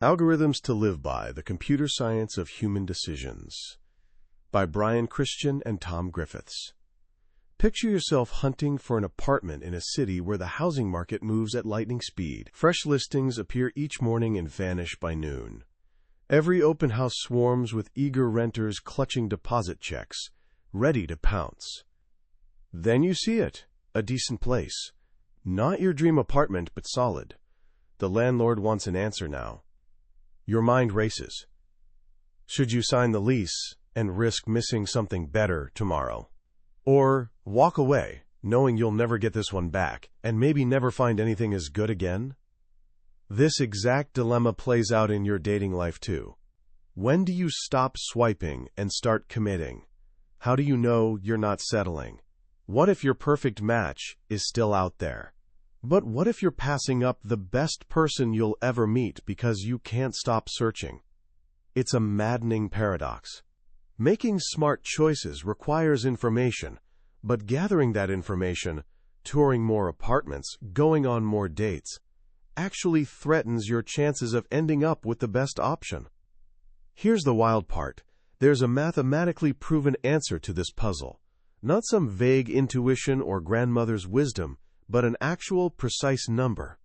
Algorithms to Live By, The Computer Science of Human Decisions, by Brian Christian and Tom Griffiths. Picture yourself hunting for an apartment in a city where the housing market moves at lightning speed. Fresh listings appear each morning and vanish by noon. Every open house swarms with eager renters clutching deposit checks, ready to pounce. Then you see it, a decent place. Not your dream apartment, but solid. The landlord wants an answer now. Your mind races. Should you sign the lease and risk missing something better tomorrow? Or walk away, knowing you'll never get this one back, and maybe never find anything as good again? This exact dilemma plays out in your dating life too. When do you stop swiping and start committing? How do you know you're not settling? What if your perfect match is still out there? But what if you're passing up the best person you'll ever meet because you can't stop searching? It's a maddening paradox. Making smart choices requires information, but gathering that information, touring more apartments, going on more dates, actually threatens your chances of ending up with the best option. Here's the wild part. There's a mathematically proven answer to this puzzle. Not some vague intuition or grandmother's wisdom, but an actual precise number.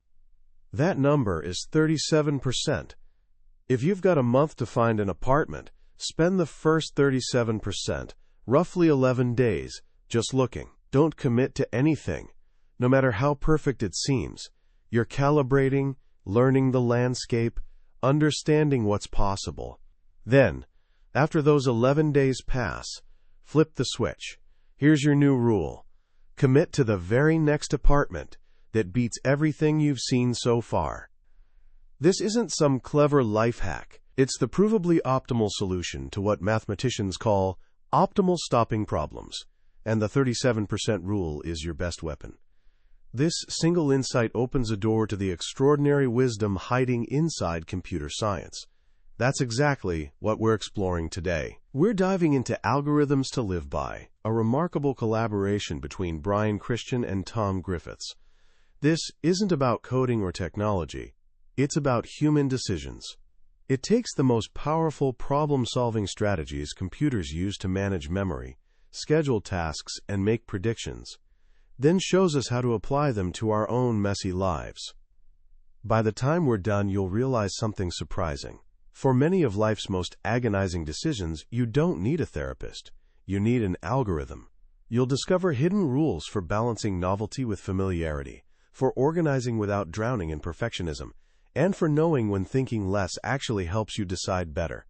That number is 37%. If you've got a month to find an apartment, spend the first 37%, roughly 11 days, just looking. Don't commit to anything. No matter how perfect it seems, you're calibrating, learning the landscape, understanding what's possible. Then, after those 11 days pass, flip the switch. Here's your new rule. Commit to the very next apartment that beats everything you've seen so far. This isn't some clever life hack. It's the provably optimal solution to what mathematicians call optimal stopping problems, and the 37% rule is your best weapon. This single insight opens a door to the extraordinary wisdom hiding inside computer science. That's exactly what we're exploring today. We're diving into Algorithms to Live By, a remarkable collaboration between Brian Christian and Tom Griffiths. This isn't about coding or technology. It's about human decisions. It takes the most powerful problem-solving strategies computers use to manage memory, schedule tasks, and make predictions, then shows us how to apply them to our own messy lives. By the time we're done, you'll realize something surprising. For many of life's most agonizing decisions, you don't need a therapist. You need an algorithm. You'll discover hidden rules for balancing novelty with familiarity, for organizing without drowning in perfectionism, and for knowing when thinking less actually helps you decide better.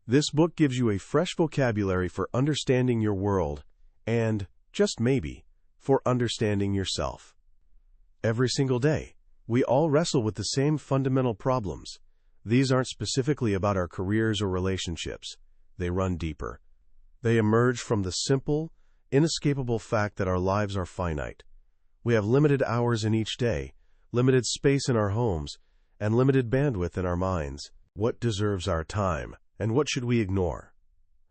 This book gives you a fresh vocabulary for understanding your world and, just maybe, for understanding yourself. Every single day, we all wrestle with the same fundamental problems. These aren't specifically about our careers or relationships. They run deeper. They emerge from the simple, inescapable fact that our lives are finite. We have limited hours in each day, limited space in our homes, and limited bandwidth in our minds. What deserves our time, and what should we ignore?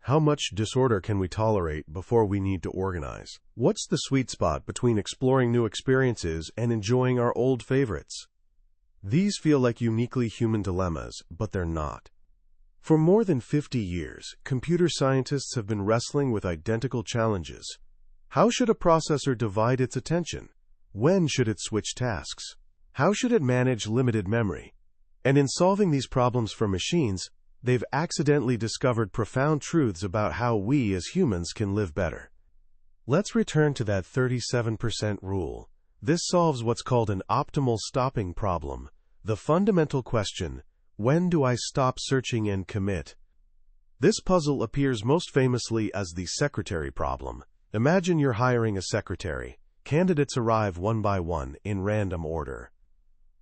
How much disorder can we tolerate before we need to organize? What's the sweet spot between exploring new experiences and enjoying our old favorites? These feel like uniquely human dilemmas, but they're not. For more than 50 years, computer scientists have been wrestling with identical challenges. How should a processor divide its attention? When should it switch tasks? How should it manage limited memory? And in solving these problems for machines, they've accidentally discovered profound truths about how we as humans can live better. Let's return to that 37% rule. This solves what's called an optimal stopping problem, the fundamental question, when do I stop searching and commit? This puzzle appears most famously as the secretary problem. Imagine you're hiring a secretary. Candidates arrive one by one in random order.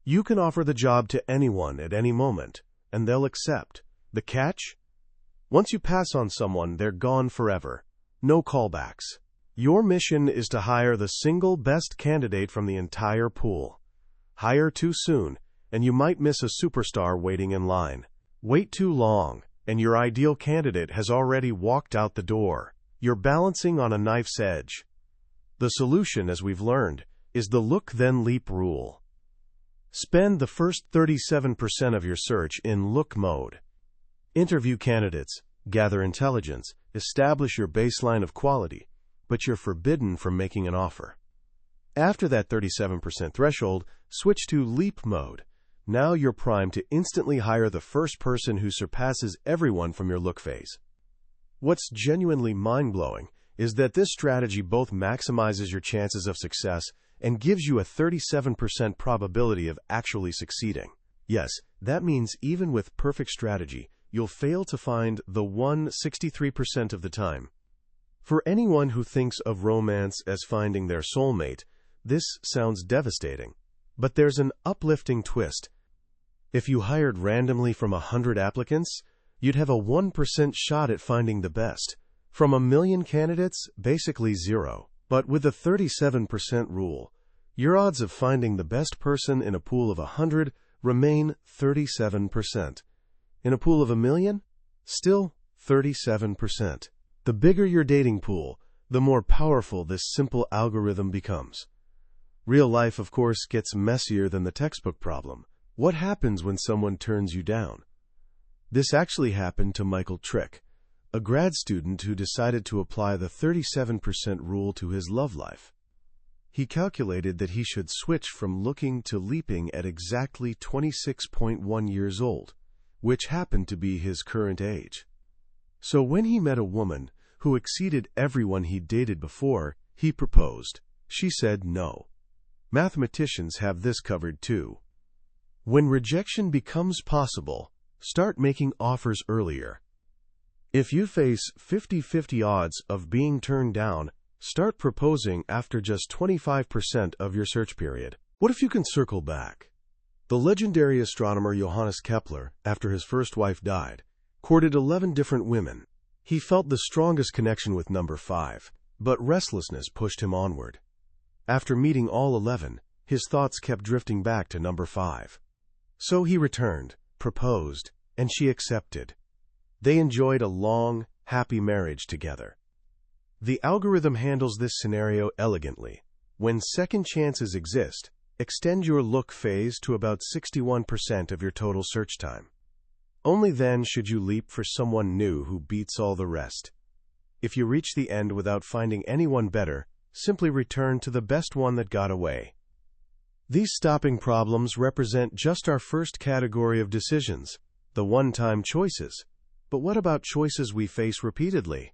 You can offer the job to anyone at any moment, and they'll accept. The catch? Once you pass on someone, they're gone forever. No callbacks. Your mission is to hire the single best candidate from the entire pool. Hire too soon, and you might miss a superstar waiting in line. Wait too long, and your ideal candidate has already walked out the door. You're balancing on a knife's edge. The solution, as we've learned, is the look then leap rule. Spend the first 37% of your search in look mode. Interview candidates, gather intelligence, establish your baseline of quality, but you're forbidden from making an offer. After that 37% threshold, switch to leap mode. Now you're primed to instantly hire the first person who surpasses everyone from your look phase. What's genuinely mind-blowing is that this strategy both maximizes your chances of success and gives you a 37% probability of actually succeeding. Yes, that means even with perfect strategy, you'll fail to find the one 63% of the time. For anyone who thinks of romance as finding their soulmate, this sounds devastating. But there's an uplifting twist. If you hired randomly from 100 applicants, you'd have a 1% shot at finding the best. From 1,000,000 candidates, basically zero. But with the 37% rule, your odds of finding the best person in a pool of 100 remain 37%. In a pool of 1,000,000, still 37%. The bigger your dating pool, the more powerful this simple algorithm becomes. Real life, of course, gets messier than the textbook problem. What happens when someone turns you down? This actually happened to Michael Trick, a grad student who decided to apply the 37% rule to his love life. He calculated that he should switch from looking to leaping at exactly 26.1 years old, which happened to be his current age. So when he met a woman who exceeded everyone he'd dated before, he proposed. She said no. Mathematicians have this covered too. When rejection becomes possible, start making offers earlier. If you face 50-50 odds of being turned down, start proposing after just 25% of your search period. What if you can circle back? The legendary astronomer Johannes Kepler, after his first wife died, courted 11 different women. He felt the strongest connection with number 5, but restlessness pushed him onward. After meeting all 11, his thoughts kept drifting back to number 5. So he returned, proposed, and she accepted. They enjoyed a long, happy marriage together. The algorithm handles this scenario elegantly. When second chances exist, extend your look phase to about 61% of your total search time. Only then should you leap for someone new who beats all the rest. If you reach the end without finding anyone better, simply return to the best one that got away. These stopping problems represent just our first category of decisions, the one-time choices. But what about choices we face repeatedly?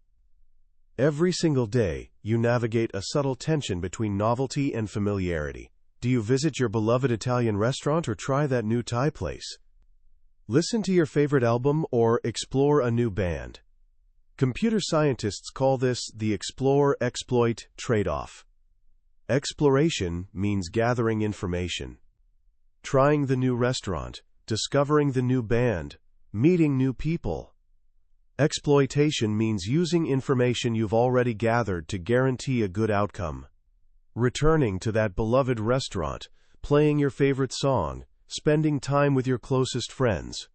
Every single day, you navigate a subtle tension between novelty and familiarity. Do you visit your beloved Italian restaurant or try that new Thai place? Listen to your favorite album or explore a new band? Computer scientists call this the explore-exploit trade-off. Exploration means gathering information, trying the new restaurant, discovering the new band, meeting new people. Exploitation means using information you've already gathered to guarantee a good outcome. Returning to that beloved restaurant, playing your favorite song, spending time with your closest friends.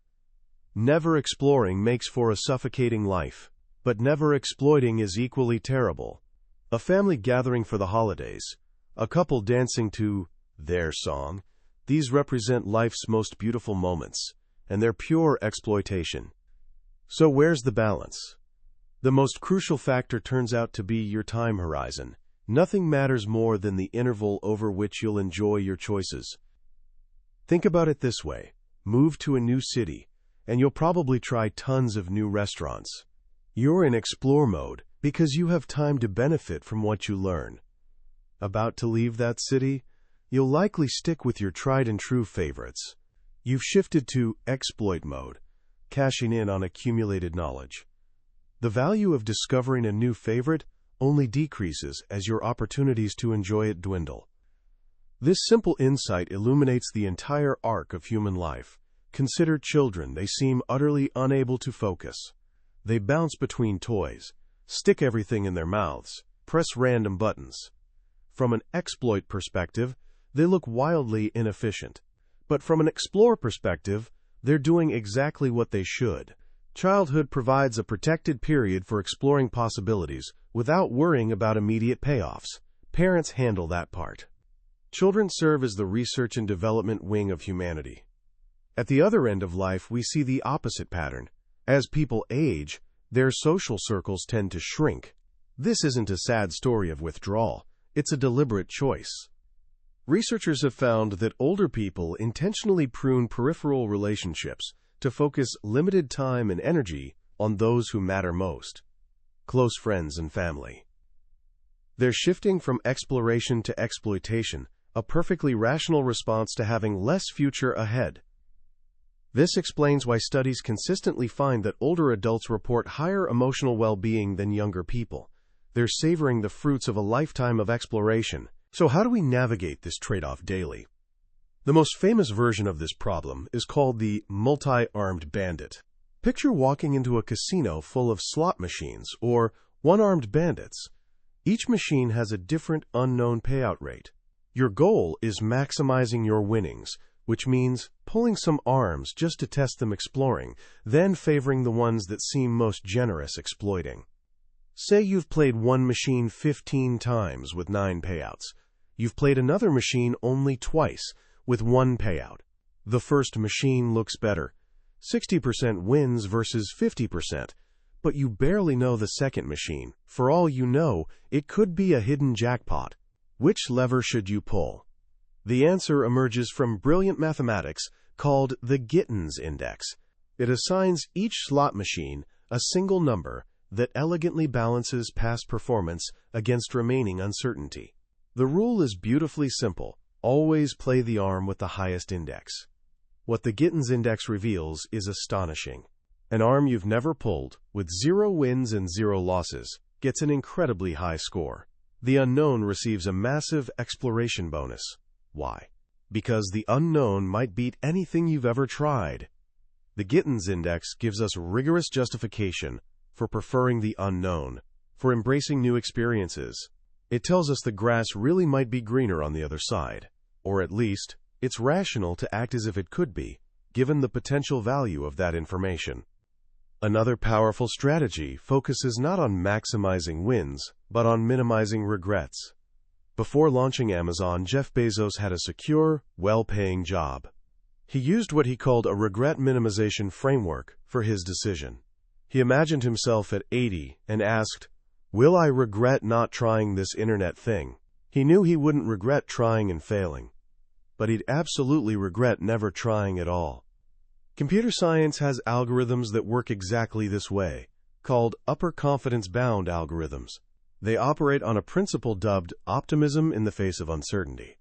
Never exploring makes for a suffocating life, but never exploiting is equally terrible. A family gathering for the holidays, a couple dancing to their song, these represent life's most beautiful moments, and they're pure exploitation. So where's the balance? The most crucial factor turns out to be your time horizon. Nothing matters more than the interval over which you'll enjoy your choices. Think about it this way. Move to a new city, and you'll probably try tons of new restaurants. You're in explore mode because you have time to benefit from what you learn. About to leave that city, you'll likely stick with your tried-and-true favorites. You've shifted to exploit mode, cashing in on accumulated knowledge. The value of discovering a new favorite only decreases as your opportunities to enjoy it dwindle. This simple insight illuminates the entire arc of human life. Consider children. They seem utterly unable to focus. They bounce between toys, stick everything in their mouths, press random buttons. From an exploit perspective, they look wildly inefficient. But from an explore perspective, they're doing exactly what they should. Childhood provides a protected period for exploring possibilities without worrying about immediate payoffs. Parents handle that part. Children serve as the research and development wing of humanity. At the other end of life, we see the opposite pattern. As people age, their social circles tend to shrink. This isn't a sad story of withdrawal. It's a deliberate choice. Researchers have found that older people intentionally prune peripheral relationships to focus limited time and energy on those who matter most: close friends and family. They're shifting from exploration to exploitation, a perfectly rational response to having less future ahead. This explains why studies consistently find that older adults report higher emotional well-being than younger people. They're savoring the fruits of a lifetime of exploration. So how do we navigate this trade-off daily? The most famous version of this problem is called the multi-armed bandit. Picture walking into a casino full of slot machines or one-armed bandits. Each machine has a different unknown payout rate. Your goal is maximizing your winnings, which means pulling some arms just to test them exploring, then favoring the ones that seem most generous exploiting. Say you've played one machine 15 times with 9 payouts. You've played another machine only twice with 1 payout. The first machine looks better. 60% wins versus 50%. But you barely know the second machine. For all you know, it could be a hidden jackpot. Which lever should you pull? The answer emerges from brilliant mathematics called the Gittins index. It assigns each slot machine a single number that elegantly balances past performance against remaining uncertainty. The rule is beautifully simple. Always play the arm with the highest index. What the Gittins index reveals is astonishing. An arm you've never pulled, with 0 wins and 0 losses, gets an incredibly high score. The unknown receives a massive exploration bonus. Why? Because the unknown might beat anything you've ever tried. The Gittins index gives us rigorous justification for preferring the unknown, for embracing new experiences. It tells us the grass really might be greener on the other side, or at least, it's rational to act as if it could be, given the potential value of that information. Another powerful strategy focuses not on maximizing wins, but on minimizing regrets. Before launching Amazon, Jeff Bezos had a secure, well-paying job. He used what he called a regret minimization framework for his decision. He imagined himself at 80 and asked, "Will I regret not trying this internet thing?" He knew he wouldn't regret trying and failing, but he'd absolutely regret never trying at all. Computer science has algorithms that work exactly this way, called upper confidence bound algorithms. They operate on a principle dubbed optimism in the face of uncertainty.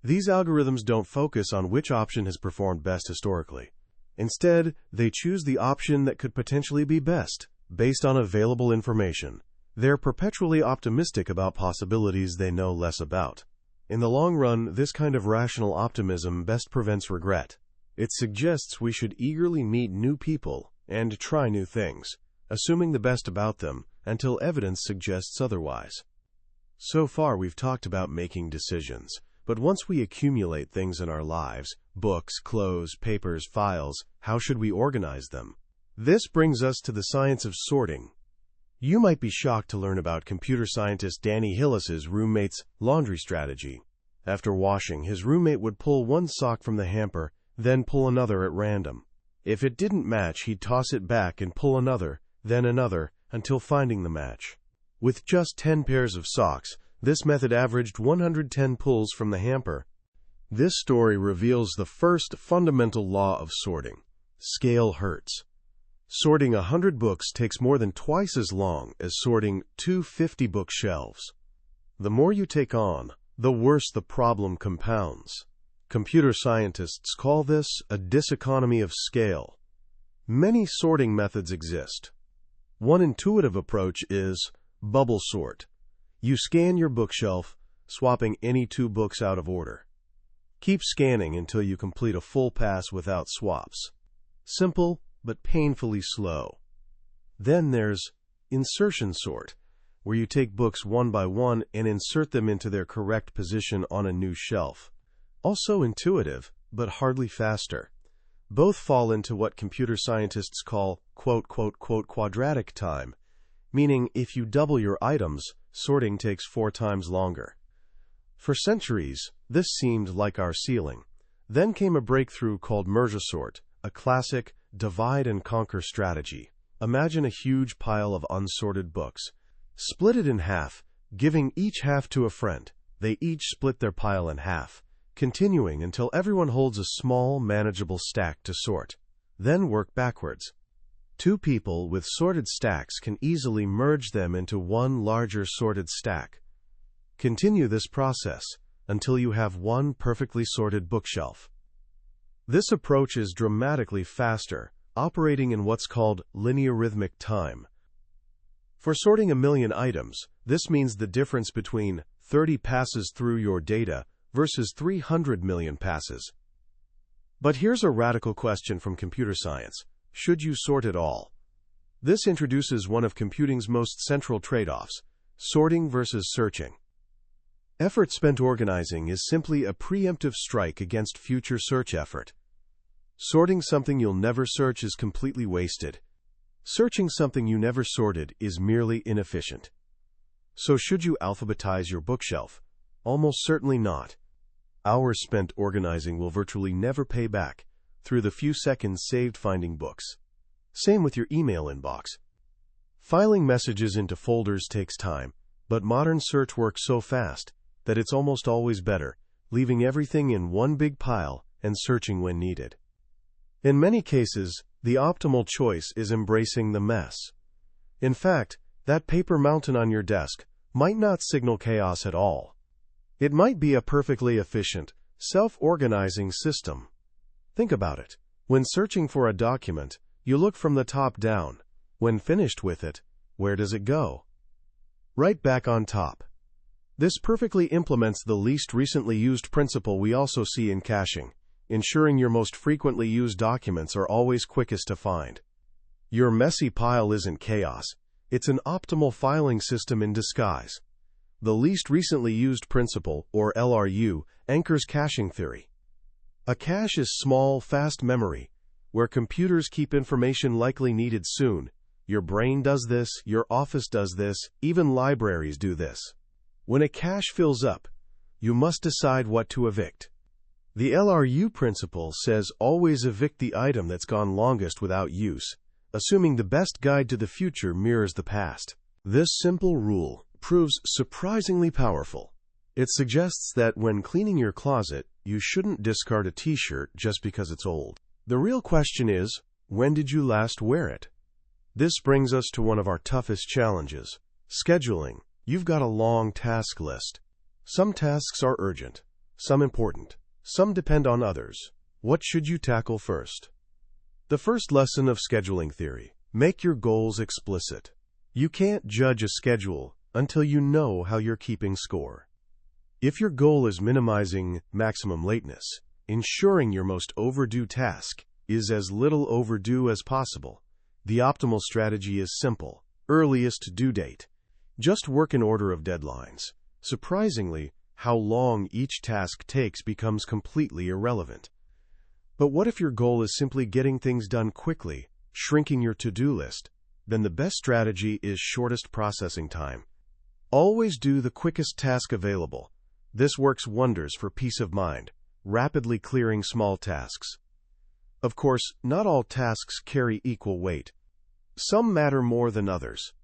These algorithms don't focus on which option has performed best historically. Instead, they choose the option that could potentially be best, based on available information. They're perpetually optimistic about possibilities they know less about. In the long run, this kind of rational optimism best prevents regret. It suggests we should eagerly meet new people and try new things, assuming the best about them until evidence suggests otherwise. So far, we've talked about making decisions. But once we accumulate things in our lives, books, clothes, papers, files, how should we organize them? This brings us to the science of sorting. You might be shocked to learn about computer scientist Danny Hillis's roommate's laundry strategy. After washing, his roommate would pull one sock from the hamper, then pull another at random. If it didn't match, he'd toss it back and pull another, then another, until finding the match. With just 10 pairs of socks, this method averaged 110 pulls from the hamper. This story reveals the first fundamental law of sorting. Scale hurts. Sorting 100 books takes more than twice as long as sorting 2 50-book shelves. The more you take on, the worse the problem compounds. Computer scientists call this a diseconomy of scale. Many sorting methods exist. One intuitive approach is bubble sort. You scan your bookshelf, swapping any 2 books out of order. Keep scanning until you complete a full pass without swaps. Simple, but painfully slow. Then there's insertion sort, where you take books one by one and insert them into their correct position on a new shelf. Also intuitive, but hardly faster. Both fall into what computer scientists call quadratic time, meaning if you double your items, sorting takes 4 times longer. For centuries, This seemed like our ceiling. Then came a breakthrough called merge sort, a classic divide-and-conquer strategy. Imagine a huge pile of unsorted books. Split it in half, giving each half to a friend. They each split their pile in half, continuing until everyone holds a small, manageable stack to sort. Then work backwards. Two people with sorted stacks can easily merge them into one larger sorted stack. Continue this process until you have one perfectly sorted bookshelf. This approach is dramatically faster, operating in what's called linear-rhythmic time. For sorting 1,000,000 items, this means the difference between 30 passes through your data versus 300 million passes. But here's a radical question from computer science. Should you sort it all? This introduces one of computing's most central trade-offs, sorting versus searching. Effort spent organizing is simply a preemptive strike against future search effort. Sorting something you'll never search is completely wasted. Searching something you never sorted is merely inefficient. So should you alphabetize your bookshelf? Almost certainly not. Hours spent organizing will virtually never pay back through the few seconds saved finding books. Same with your email inbox. Filing messages into folders takes time, but modern search works so fast that it's almost always better, leaving everything in one big pile and searching when needed. In many cases, the optimal choice is embracing the mess. In fact, that paper mountain on your desk might not signal chaos at all. It might be a perfectly efficient, self-organizing system. Think about it. When searching for a document, you look from the top down. When finished with it, where does it go? Right back on top. This perfectly implements the least recently used principle we also see in caching, ensuring your most frequently used documents are always quickest to find. Your messy pile isn't chaos. It's an optimal filing system in disguise. The least recently used principle, or LRU, anchors caching theory. A cache is small, fast memory, where computers keep information likely needed soon. Your brain does this, your office does this, even libraries do this. When a cache fills up, you must decide what to evict. The LRU principle says always evict the item that's gone longest without use, assuming the best guide to the future mirrors the past. This simple rule proves surprisingly powerful. It suggests that when cleaning your closet, you shouldn't discard a t-shirt just because it's old. The real question is, when did you last wear it? This brings us to one of our toughest challenges, scheduling. You've got a long task list. Some tasks are urgent, some important, some depend on others. What should you tackle first? The first lesson of scheduling theory: make your goals explicit. You can't judge a schedule until you know how you're keeping score. If your goal is minimizing maximum lateness, ensuring your most overdue task is as little overdue as possible, the optimal strategy is simple: earliest due date. Just work in order of deadlines. Surprisingly, how long each task takes becomes completely irrelevant. But what if your goal is simply getting things done quickly, shrinking your to-do list? Then the best strategy is shortest processing time. Always do the quickest task available. This works wonders for peace of mind, rapidly clearing small tasks. Of course, not all tasks carry equal weight. Some matter more than others.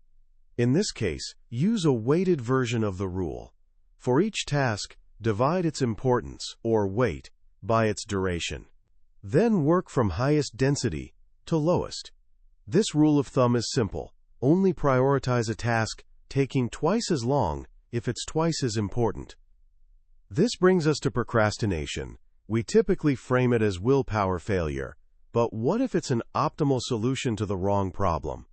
In this case, use a weighted version of the rule. For each task, divide its importance, or weight, by its duration. Then work from highest density to lowest. This rule of thumb is simple. Only prioritize a task taking twice as long if it's twice as important. This brings us to procrastination. We typically frame it as willpower failure. But what if it's an optimal solution to the wrong problem?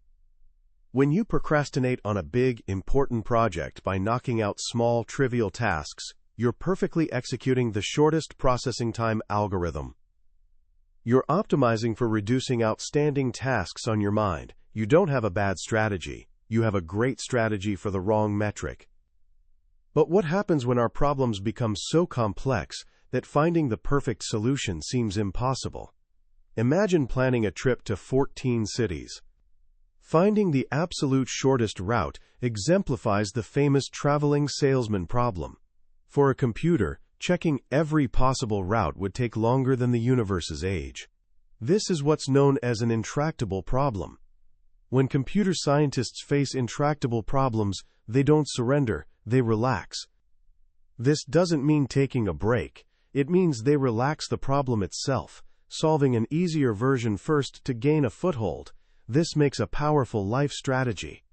When you procrastinate on a big, important project by knocking out small, trivial tasks, you're perfectly executing the shortest processing time algorithm. You're optimizing for reducing outstanding tasks on your mind. You don't have a bad strategy. You have a great strategy for the wrong metric. But what happens when our problems become so complex that finding the perfect solution seems impossible? Imagine planning a trip to 14 cities. Finding the absolute shortest route exemplifies the famous traveling salesman problem. For a computer, Checking every possible route would take longer than the universe's age. This is what's known as an intractable problem. When computer scientists face intractable problems, they don't surrender, they relax. This doesn't mean taking a break. It means they relax the problem itself, solving an easier version first to gain a foothold. This makes a powerful life strategy.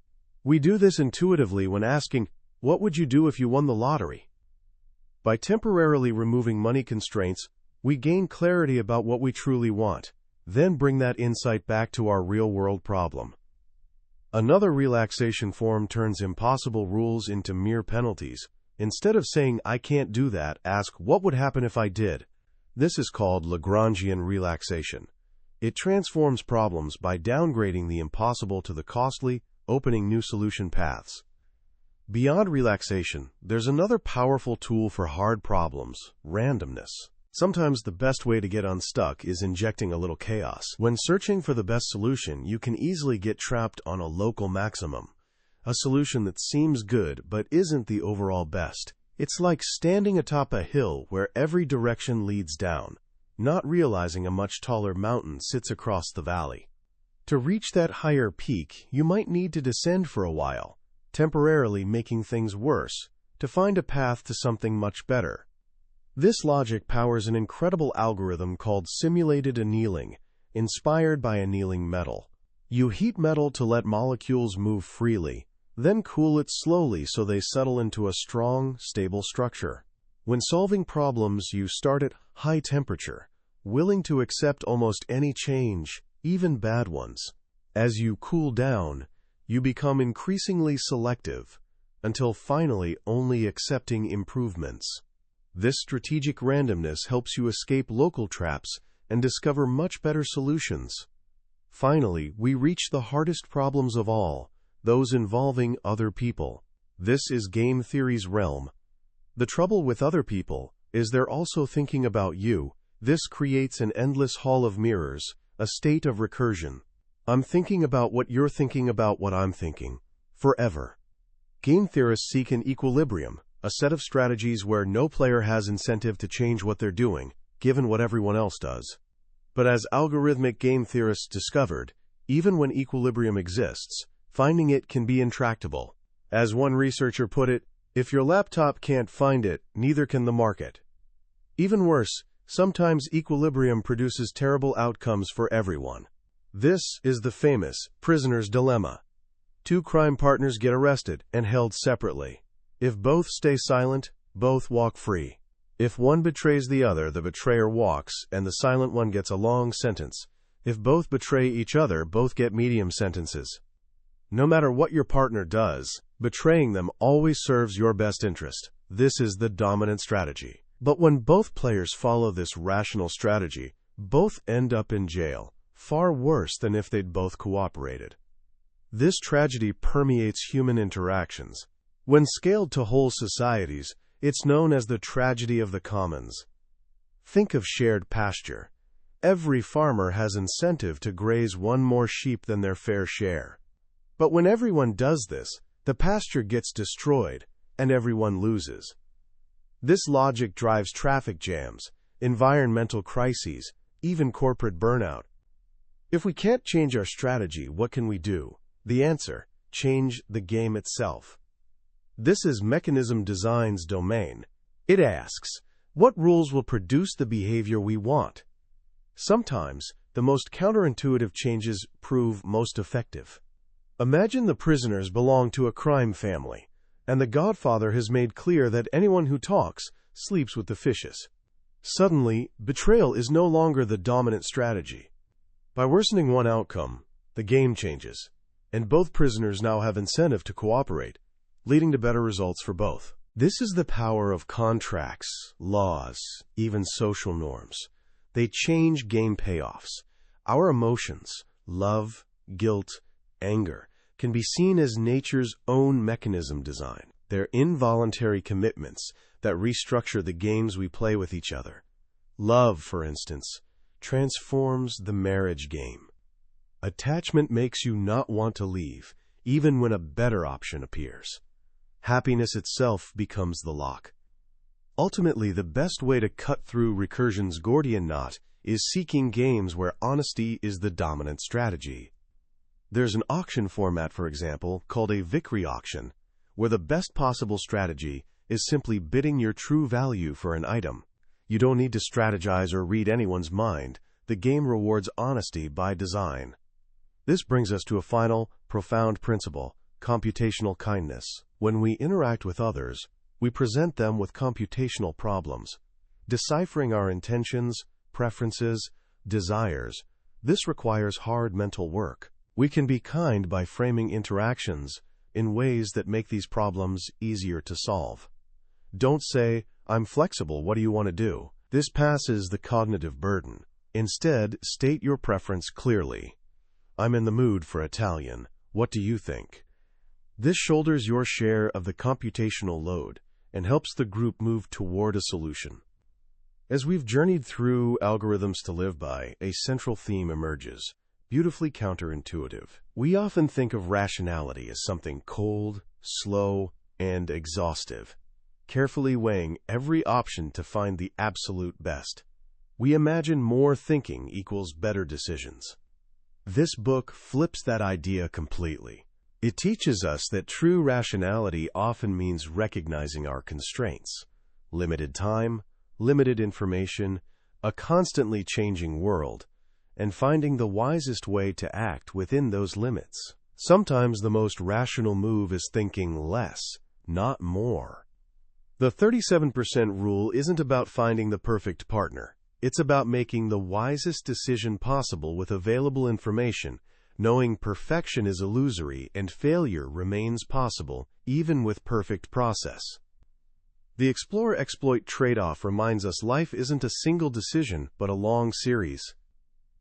We do this intuitively when asking, "What would you do if you won the lottery?" By temporarily removing money constraints, we gain clarity about what we truly want, then bring that insight back to our real-world problem. Another relaxation form turns impossible rules into mere penalties. Instead of saying, "I can't do that," ask, "What would happen if I did?" This is called Lagrangian relaxation. It transforms problems by downgrading the impossible to the costly, opening new solution paths. Beyond relaxation, there's another powerful tool for hard problems: randomness. Sometimes the best way to get unstuck is injecting a little chaos. When searching for the best solution, you can easily get trapped on a local maximum, a solution that seems good but isn't the overall best. It's like standing atop a hill where every direction leads down, not realizing a much taller mountain sits across the valley. To reach that higher peak, you might need to descend for a while, temporarily making things worse, to find a path to something much better. This logic powers an incredible algorithm called simulated annealing, inspired by annealing metal. You heat metal to let molecules move freely, then cool it slowly so they settle into a strong, stable structure. When solving problems, you start at high temperature, willing to accept almost any change, even bad ones. As you cool down, you become increasingly selective, until finally only accepting improvements. This strategic randomness helps you escape local traps and discover much better solutions. Finally, we reach the hardest problems of all, those involving other people. This is game theory's realm. The trouble with other people is they're also thinking about you. This creates an endless hall of mirrors, a state of recursion. I'm thinking about what you're thinking about what I'm thinking, forever. Game theorists seek an equilibrium, a set of strategies where no player has incentive to change what they're doing, given what everyone else does. But as algorithmic game theorists discovered, even when equilibrium exists, finding it can be intractable. As one researcher put it, "If your laptop can't find it, neither can the market." Even worse, sometimes equilibrium produces terrible outcomes for everyone. This is the famous prisoner's dilemma. Two crime partners get arrested and held separately. If both stay silent, both walk free. If one betrays the other, the betrayer walks, and the silent one gets a long sentence. If both betray each other, both get medium sentences. No matter what your partner does, betraying them always serves your best interest. This is the dominant strategy. But when both players follow this rational strategy, both end up in jail, far worse than if they'd both cooperated. This tragedy permeates human interactions. When scaled to whole societies, it's known as the tragedy of the commons. Think of shared pasture. Every farmer has incentive to graze one more sheep than their fair share. But when everyone does this, the pasture gets destroyed, and everyone loses. This logic drives traffic jams, environmental crises, even corporate burnout. If we can't change our strategy, what can we do? The answer: change the game itself. This is mechanism design's domain. It asks, what rules will produce the behavior we want? Sometimes, the most counterintuitive changes prove most effective. Imagine the prisoners belong to a crime family, and the Godfather has made clear that anyone who talks sleeps with the fishes. Suddenly, betrayal is no longer the dominant strategy. By worsening one outcome, the game changes, and both prisoners now have incentive to cooperate, leading to better results for both. This is the power of contracts, laws, even social norms. They change game payoffs. Our emotions, love, guilt, anger, can be seen as nature's own mechanism design. They're involuntary commitments that restructure the games we play with each other. Love, for instance, transforms the marriage game. Attachment makes you not want to leave, even when a better option appears. Happiness itself becomes the lock. Ultimately, the best way to cut through recursion's Gordian knot is seeking games where honesty is the dominant strategy. There's an auction format, for example, called a victory auction, where the best possible strategy is simply bidding your true value for an item. You don't need to strategize or read anyone's mind. The game rewards honesty by design. This brings us to a final, profound principle: computational kindness. When we interact with others, we present them with computational problems, deciphering our intentions, preferences, desires. This requires hard mental work. We can be kind by framing interactions in ways that make these problems easier to solve. Don't say, "I'm flexible, what do you want to do?" This passes the cognitive burden. Instead, state your preference clearly. "I'm in the mood for Italian. What do you think?" This shoulders your share of the computational load and helps the group move toward a solution. As we've journeyed through Algorithms to Live By, a central theme emerges: beautifully counterintuitive. We often think of rationality as something cold, slow, and exhaustive, carefully weighing every option to find the absolute best. We imagine more thinking equals better decisions. This book flips that idea completely. It teaches us that true rationality often means recognizing our constraints: limited time, limited information, a constantly changing world, and finding the wisest way to act within those limits. Sometimes the most rational move is thinking less, not more. The 37% rule isn't about finding the perfect partner. It's about making the wisest decision possible with available information, knowing perfection is illusory and failure remains possible, even with perfect process. The explore-exploit trade-off reminds us life isn't a single decision, but a long series.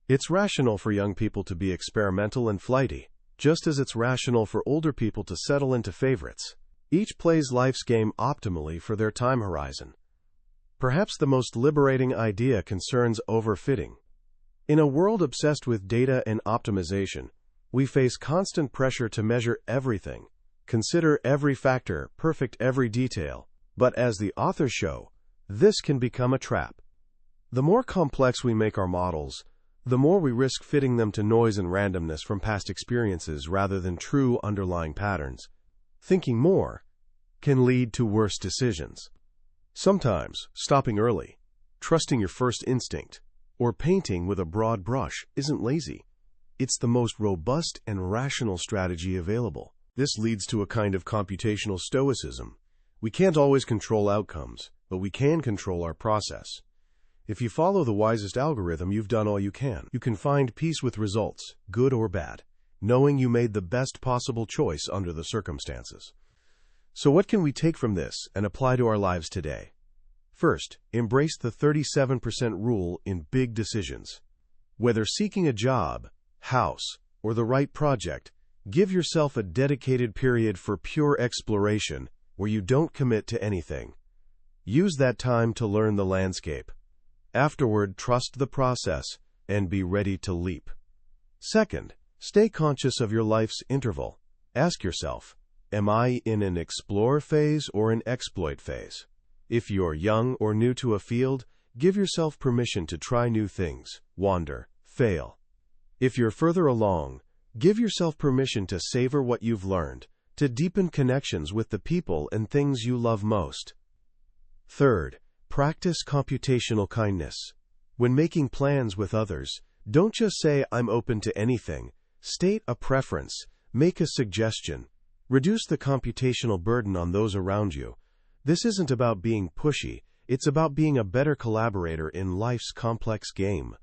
It's rational for young people to be experimental and flighty, just as it's rational for older people to settle into favorites. Each plays life's game optimally for their time horizon. Perhaps the most liberating idea concerns overfitting. In a world obsessed with data and optimization, we face constant pressure to measure everything, consider every factor, perfect every detail. But as the authors show, this can become a trap. The more complex we make our models, the more we risk fitting them to noise and randomness from past experiences rather than true underlying patterns. Thinking more can lead to worse decisions. Sometimes, stopping early, trusting your first instinct, or painting with a broad brush isn't lazy. It's the most robust and rational strategy available. This leads to a kind of computational stoicism. We can't always control outcomes, but we can control our process. If you follow the wisest algorithm, you've done all you can. You can find peace with results, good or bad, knowing you made the best possible choice under the circumstances. So what can we take from this and apply to our lives today? First, embrace the 37% rule in big decisions. Whether seeking a job, house, or the right project, give yourself a dedicated period for pure exploration where you don't commit to anything. Use that time to learn the landscape. Afterward, trust the process and be ready to leap. Second, stay conscious of your life's interval. Ask yourself, am I in an explore phase or an exploit phase? If you're young or new to a field, give yourself permission to try new things, wander, fail. If you're further along, give yourself permission to savor what you've learned, to deepen connections with the people and things you love most. Third, practice computational kindness. When making plans with others, don't just say, "I'm open to anything." State a preference, make a suggestion. Reduce the computational burden on those around you. This isn't about being pushy, it's about being a better collaborator in life's complex game.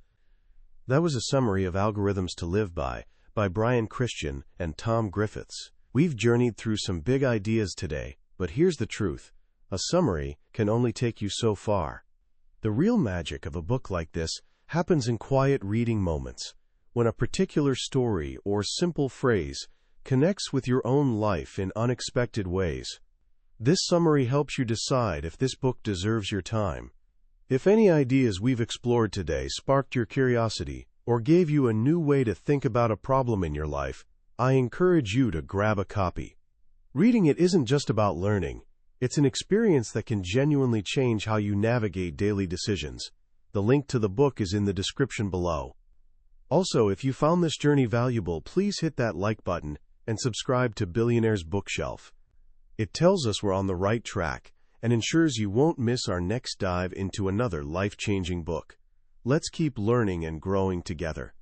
That was a summary of Algorithms to Live By Brian Christian and Tom Griffiths. We've journeyed through some big ideas today, but here's the truth. A summary can only take you so far. The real magic of a book like this happens in quiet reading moments, when a particular story or simple phrase connects with your own life in unexpected ways. This summary helps you decide if this book deserves your time. If any ideas we've explored today sparked your curiosity or gave you a new way to think about a problem in your life, I encourage you to grab a copy. Reading it isn't just about learning, It's an experience that can genuinely change how you navigate daily decisions. The link to the book is in the description below. Also, if you found this journey valuable, please hit that like button and subscribe to Billionaire's Bookshelf. It tells us we're on the right track and ensures you won't miss our next dive into another life-changing book. Let's keep learning and growing together.